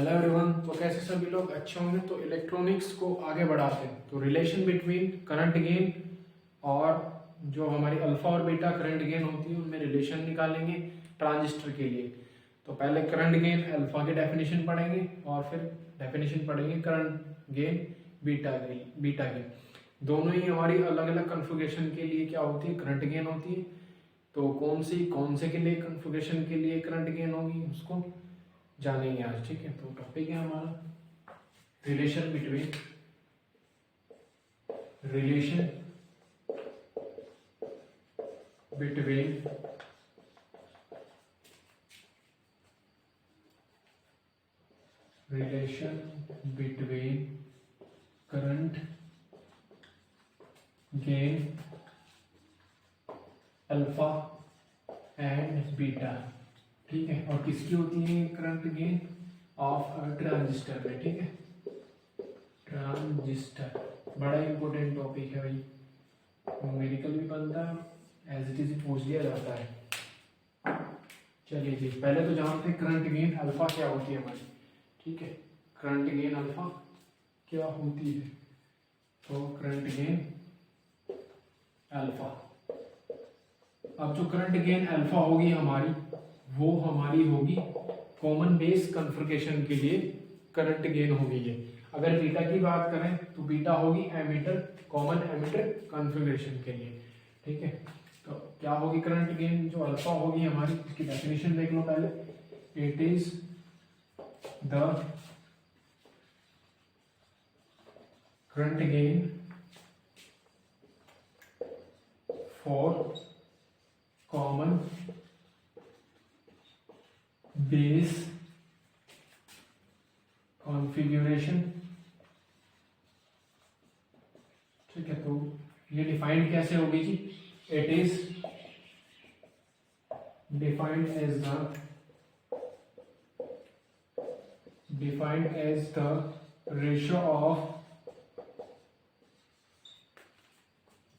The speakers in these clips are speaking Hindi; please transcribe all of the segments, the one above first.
Hello everyone. तो कैसे सभी लोग अच्छे होंगे। तो इलेक्ट्रॉनिक्स को आगे बढ़ाते हैं तो रिलेशन बिटवीन करंट गेन और जो हमारी अल्फा और बीटा करंट गेन होती है उनमें रिलेशन निकालेंगे ट्रांजिस्टर के लिए। तो पहले करंट गेन अल्फा की डेफिनेशन पढ़ेंगे और फिर डेफिनेशन पढ़ेंगे करंट गेन बीटा की। दोनों ही हमारी अलग अलग कन्फिगरेशन के लिए क्या होती है, करंट गेन होती है। तो कौन से के लिए कन्फिगरेशन के लिए करंट गेन होगी उसको जानेंगे आज। ठीक है, तो टॉपिक है हमारा relation between relation between current gain alpha and beta. ठीक है, और किसकी होती है करंट गेन ऑफ ट्रांजिस्टर में। ठीक है, ट्रांजिस्टर बड़ा इंपॉर्टेंट टॉपिक है भाई, न्यूमेरिकल भी बनता है, एज इट इज पूछ दिया जाता है। चलिए जी, पहले तो जानते हैं करंट गेन अल्फा क्या होती है हमारी। ठीक है, करंट गेन अल्फा क्या होती है। तो करंट गेन अल्फा, अब जो करंट गेन अल्फा होगी हमारी, वो हमारी होगी कॉमन बेस कन्फिगरेशन के लिए करंट गेन होगी ये। अगर बीटा की बात करें तो बीटा होगी एमीटर, कॉमन एमीटर कन्फिगरेशन के लिए। ठीक है, तो क्या होगी करंट गेन जो अल्फा होगी हमारी, इसकी डेफिनेशन देख लो पहले। It is the current gain for common base configuration. ठीक है, तो ये डिफाइंड कैसे होगी जी। It is defined as the ratio of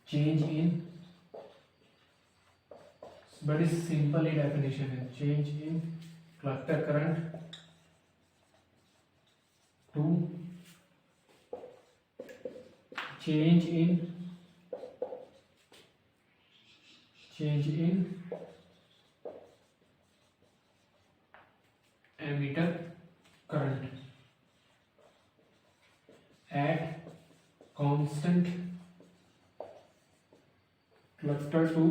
change in, बड़ी सिंपल ही डेफिनेशन है, change in collector current to change in emitter current at constant collector to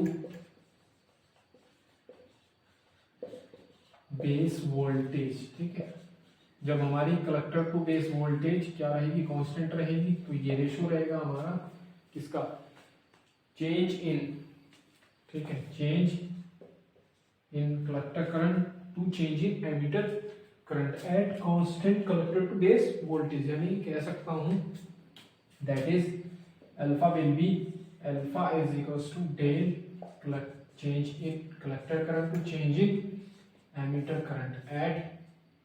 base voltage. ठीक है, जब हमारी कलेक्टर टू बेस वोल्टेज क्या रहेगी, कांस्टेंट रहेगी, तो ये रेशियो रहेगा हमारा किसका, चेंज इन। ठीक है, change in collector current to change in emitter current at constant collector to base voltage. यानी कह सकता हूं that is alpha will be, alpha is equals to del change in collector current to change in emitter current at,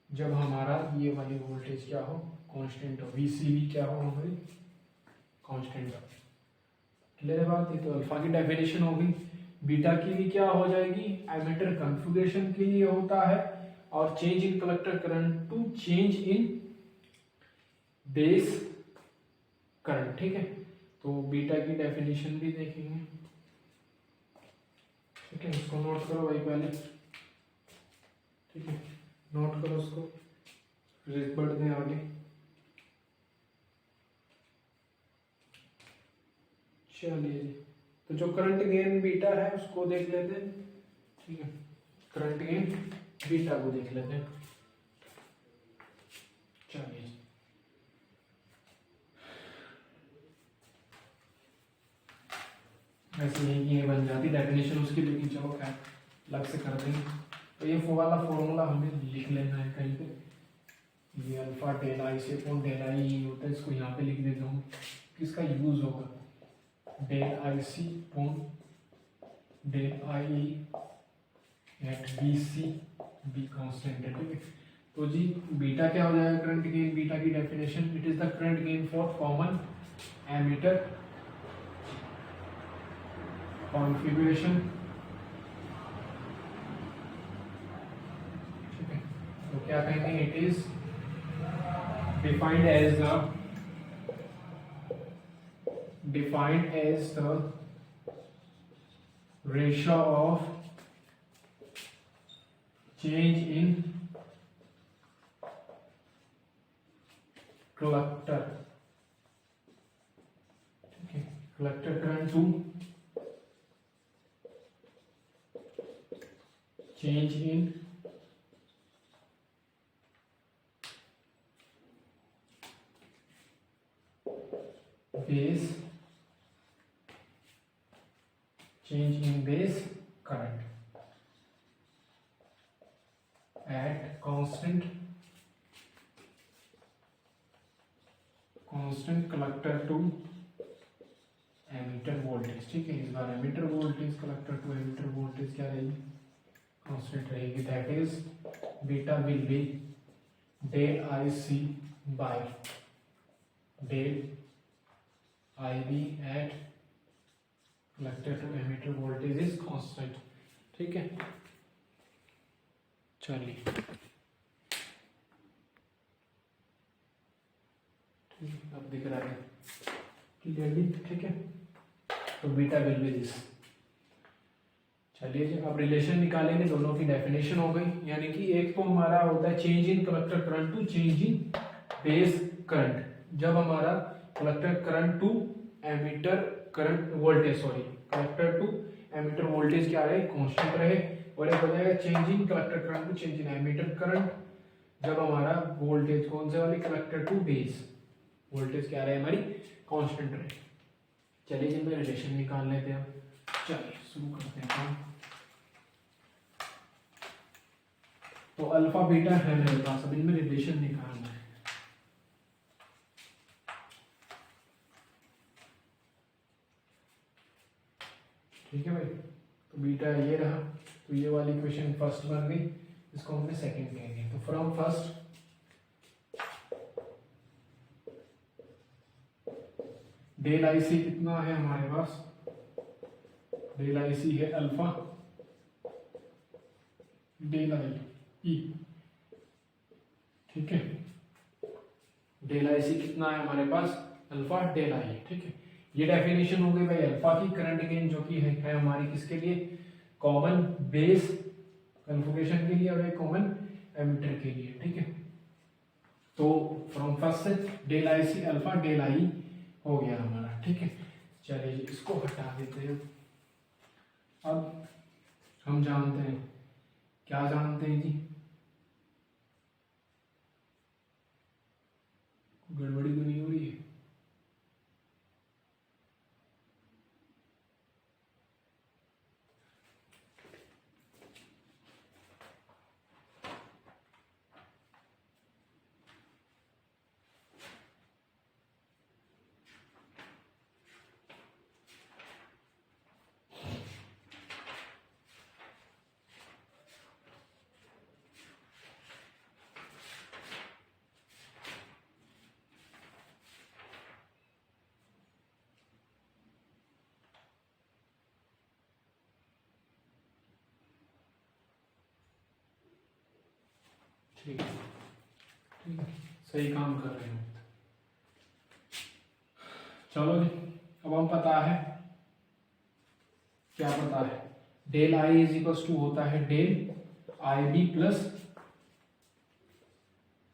जब हमारा ये वाली वोल्टेज क्या हो, कांस्टेंट हो, वीसीबी क्या हो हमारी, कांस्टेंट हो। क्लियर है बात। ये तो अल्फा की डेफिनेशन होगी। बीटा की भी क्या हो जाएगी, एमीटर कॉन्फ़िगरेशन के लिए होता है, और change in collector current to change in base current. ठीक है, तो बीटा की डेफिनेशन भी देखेंगे। ठीक है, इसको नोट करो भाई पहले। ठीक है, नोट करो उसको, फिर बढ़ते हैं आगे। चलिए, तो जो करंट गेन बीटा है उसको देख लेते हैं। ठीक है, करंट गेन बीटा को देख लेते हैं। चलिए, ऐसे ही ये बन जाती डेफिनेशन उसकी, लेकिन चलो क्या अलग से कर देंगे। तो ये वाला फॉर्मूला हमें लिख लेना है कहीं पे, ये अल्फा डेल आई से अपॉन डेल आई होता है, इसको यहाँ पे लिख देता हूँ। किसका यूज होगा, del I C upon del I at B C, B constant है। ठीक है, तो जी बीटा क्या हो जाएगा, करंट गेन बीटा की definition, it is the current gain for common emitter configuration. ठीक है, तो क्या कहेंगे, it is defined as the ratio of change in collector, okay, collector current to change in base current at constant collector to emitter voltage. ठीक है, इस बार emitter voltage collector to emitter voltage क्या रहेगी, कांस्टेंट रहेगी। That is beta will be del I C by del I B at collector to emitter voltage is constant. ठीक है, चलिए अब दिख रहा है क्लियरली। ठीक है, तो बीटा विल बी दिस। चलिए जी, अब रिलेशन निकालेंगे, दोनों की डेफिनेशन हो गई। यानी कि एक तो हमारा होता है change in collector current to change in base current, जब हमारा collector current to emitter current voltage, sorry collector to emitter voltage क्या रहे, कांस्टेंट रहे। और एक हो जाएगा change in collector current to change in emitter current, जब हमारा वोल्टेज कौन से वाली, कलेक्टर टू बेस वोल्टेज क्या रहे, हमारी कांस्टेंट रहे। चलिए जी, मैं रिलेशन निकाल लेते हैं। चलिए शुरू करते हैं काम। तो अल्फा बीटा है मेरे पास, अब इनमें रिलेशन निकालना है। ठीक है भाई, तो बीटा ये रहा, तो ये वाली इक्वेशन फर्स्ट बन गई, इसको हमने सेकंड कहेंगे। तो फ्रॉम फर्स्ट डेल आई सी कितना है हमारे पास, डेल आई सी है अल्फा डेल आई ई। ठीक है, डेल आई सी कितना है हमारे पास, अल्फा डेल आई। ठीक है, ये डेफिनेशन हो गई भाई अल्फा की। करंट गेन जो कि है हमारी किसके लिए, कॉमन बेस कन्फिगरेशन के लिए और एक कॉमन एमीटर के लिए। ठीक है, तो फ्रॉम फर्स्ट से del I C alpha del I हो गया हमारा। ठीक है, चलिए इसको हटा देते हैं। अब हम जानते हैं, क्या जानते हैं जी, गड़बड़ी तो नहीं हो रही है। ठीक है, ठीक है, सही काम कर रहे हो। चलो जी, अब हम पता है, क्या पता है, del I is equal to होता है del I B plus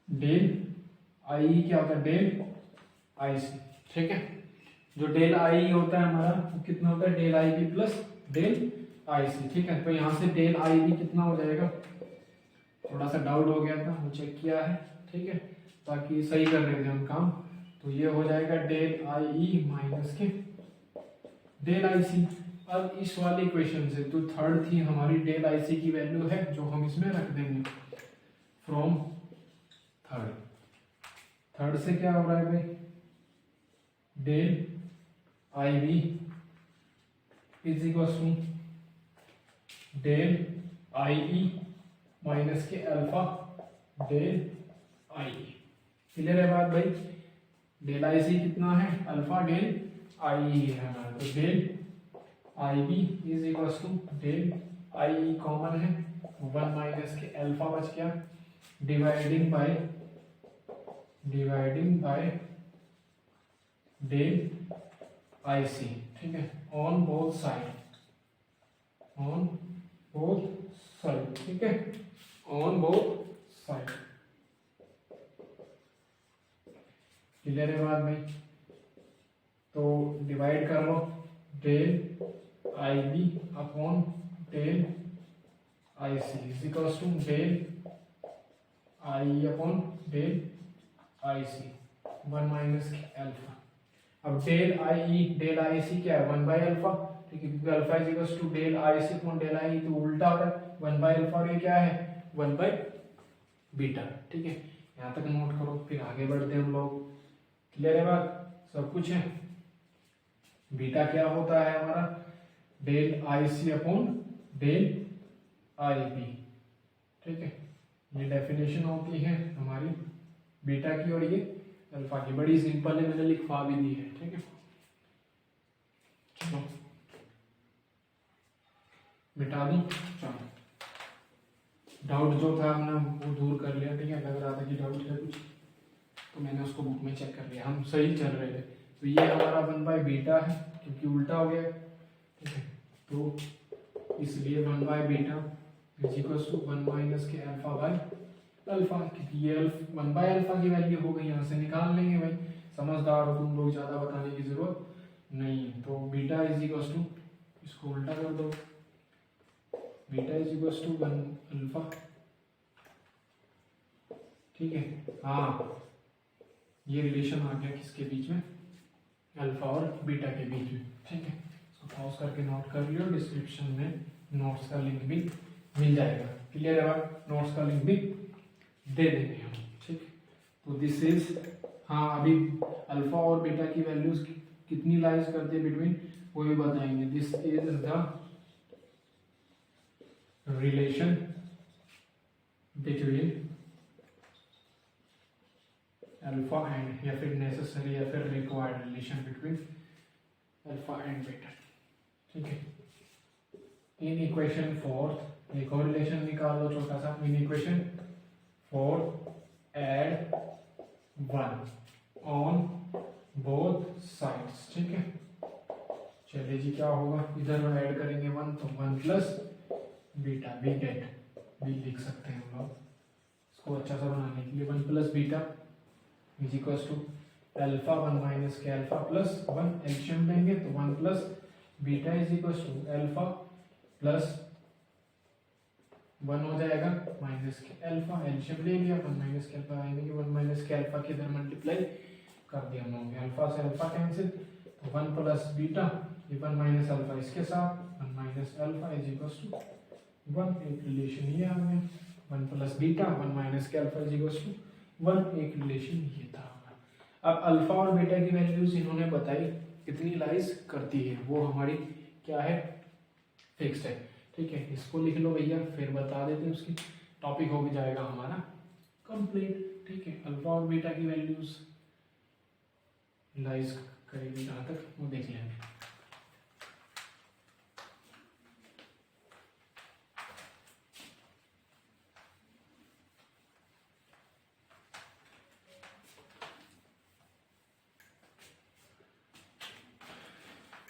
del I, क्या होता है डेल आई सी। ठीक है, जो डेल आई होता है हमारा वो कितना होता है, del I B plus del I C. ठीक है, तो यहां से डेल आई बी कितना हो जाएगा, थोड़ा सा डाउट हो गया था, वो चेक किया है। ठीक है, ताकि सही कर रहे थे हम काम। तो ये हो जाएगा डेल आई ई माइनस के डेल आई सी। अब इस वाली इक्वेशन से तो थर्ड थी हमारी डेल आई सी की वैल्यू है, जो हम इसमें रख देंगे फ्रॉम थर्ड से क्या हो रहा है भाई, del I B is equal to del I E minus के अल्फा डेल आई। क्लियर है बात भाई, डेल आई सी कितना है, अल्फा डेल आई है हमारा, तो del I B is equal to del I common है, 1 माइनस के अल्फा बच गया, dividing by dividing by del I C, ठीक है, on both side, on both side, ठीक है, ऑन बोथ साइड। क्लियर है बात भाई? तो डिवाइड कर लो del I B upon del I C is equals to del I upon del I C 1 minus alpha. अब डेल आई सी क्या है? 1 बाई अल्फा, ठीक है, क्योंकि alpha is equals to del I C upon del I, तो उल्टा हो रहा है 1 बाई अल्फा, और ये क्या है 1 बाई बीटा, ठीक है। यहाँ तक नोट करो, फिर आगे बढ़ते हैं हम लोग। क्लियर है बात? सब कुछ है। बीटा क्या होता है हमारा? Del I C upon del I B, ठीक है। ये डेफिनेशन होती है हमारी बीटा की, और ये अल्फा की। बड़ी सिंपल है, मैंने लिखवा भी दी है, ठीक है। चलो मिटा दूं, चलो डाउट जो था हमने वो दूर कर लिया, ठीक है। लग रहा था कि डाउट है कुछ, तो मैंने उसको बुक में चेक कर लिया, हम सही चल रहे थे। तो ये हमारा 1 बाई बीटा है, क्योंकि उल्टा हो गया, ठीक है, तो इसलिए 1 by beta is equal to 1 minus के अल्फा बाई अल्फा, क्योंकि ये 1 बाई अल्फा की वैल्यू हो गई, यहाँ से निकाल लेंगे भाई। समझदार हो तुम लोग, ज़्यादा बताने की जरूरत नहीं है। तो बीटा इज इक्वल टू, इसको उल्टा कर दो, beta is equal to 1 alpha, ठीक है। हाँ, ये रिलेशन आ गया किसके बीच में? अल्फा और बीटा के बीच में, ठीक है। इसको पॉज करके नोट कर लियो, डिस्क्रिप्शन में नोट्स का लिंक भी मिल जाएगा। क्लियर है बात? नोट्स का लिंक भी दे देंगे हम, ठीक। तो दिस इज, हाँ, अभी अल्फा और बीटा की वैल्यूज कितनी लाइज करते हैं बिटवीन, वो भी बताएंगे। This is the relation between alpha and, या फिर नेसेसरी या फिर required relation between alpha and beta, ठीक है। इन इक्वेशन 4 एक और रिलेशन निकाल लो छोटा सा। In equation 4 add 1 on both sides, ठीक है। चलिए जी, क्या होगा, इधर ऐड करेंगे 1, तो 1 plus beta, we get, we लिख सकते हैं हम लोग इसको अच्छा सा बनाने के लिए। 1 plus beta is equals to alpha 1 minus के अल्फा प्लस 1, एलसीएम लेंगे तो 1 plus beta is equals to alpha plus 1 हो जाएगा माइनस के अल्फा, एलसीएम ले लिया, 1 माइनस के अल्फा आएंगे, 1 माइनस के अल्फा के इधर मल्टीप्लाई कर दिया हम लोग, अल्फा से अल्फा कैंसिल, तो 1 प्लस बीटा, ये 1 माइनस अल्फा इसके साथ, 1 minus alpha is equals to 1, एक रिलेशन ये आ गया। 1 प्लस बीटा 1 माइनस के अल्फा इज इक्वल्स टू 1, एक रिलेशन ये था। अब अल्फा और बीटा की वैल्यूज इन्होंने बताई कितनी लाइज करती है, वो हमारी क्या है, फिक्स्ड है, ठीक है। इसको लिख लो भैया, फिर बता देते हैं, उसकी टॉपिक हो जाएगा हमारा कंप्लीट, ठीक है। अल्फा और बीटा की वैल्यूज लाइज करेगी कहाँ तक वो देख लेंगे।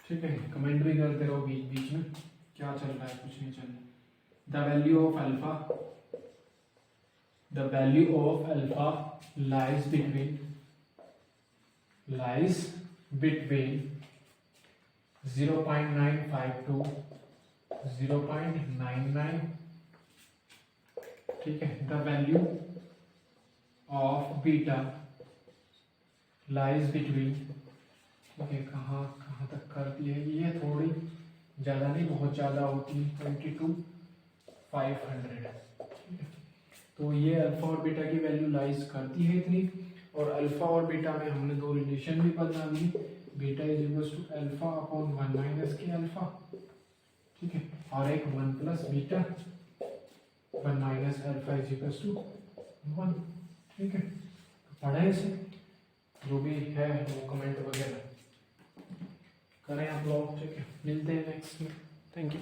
ठीक है, कमेंट भी करते रहो बीच बीच में, क्या चल रहा है, कुछ नहीं चल रहा। The value of alpha, the value of alpha lies between 0.952 to 0.99, ठीक है। The value of beta lies between, ठीक है, कहाँ तक करती है ये, थोड़ी ज़्यादा नहीं, बहुत ज़्यादा होती है, 22,500, ठीक है। तो ये अल्फा और बीटा की वैल्यू लाइज करती है इतनी, और अल्फा और बीटा में हमने दो रिलेशन भी बना ली, beta is equal to alpha upon 1 minus के अल्फा, ठीक है, और एक 1 plus beta 1 minus alpha is equal to 1, ठीक है। पढ़े इसे, जो भी है वो कमेंट वगैरह करें आप लोग, ठीक है। मिलते हैं नेक्स्ट में, थैंक यू।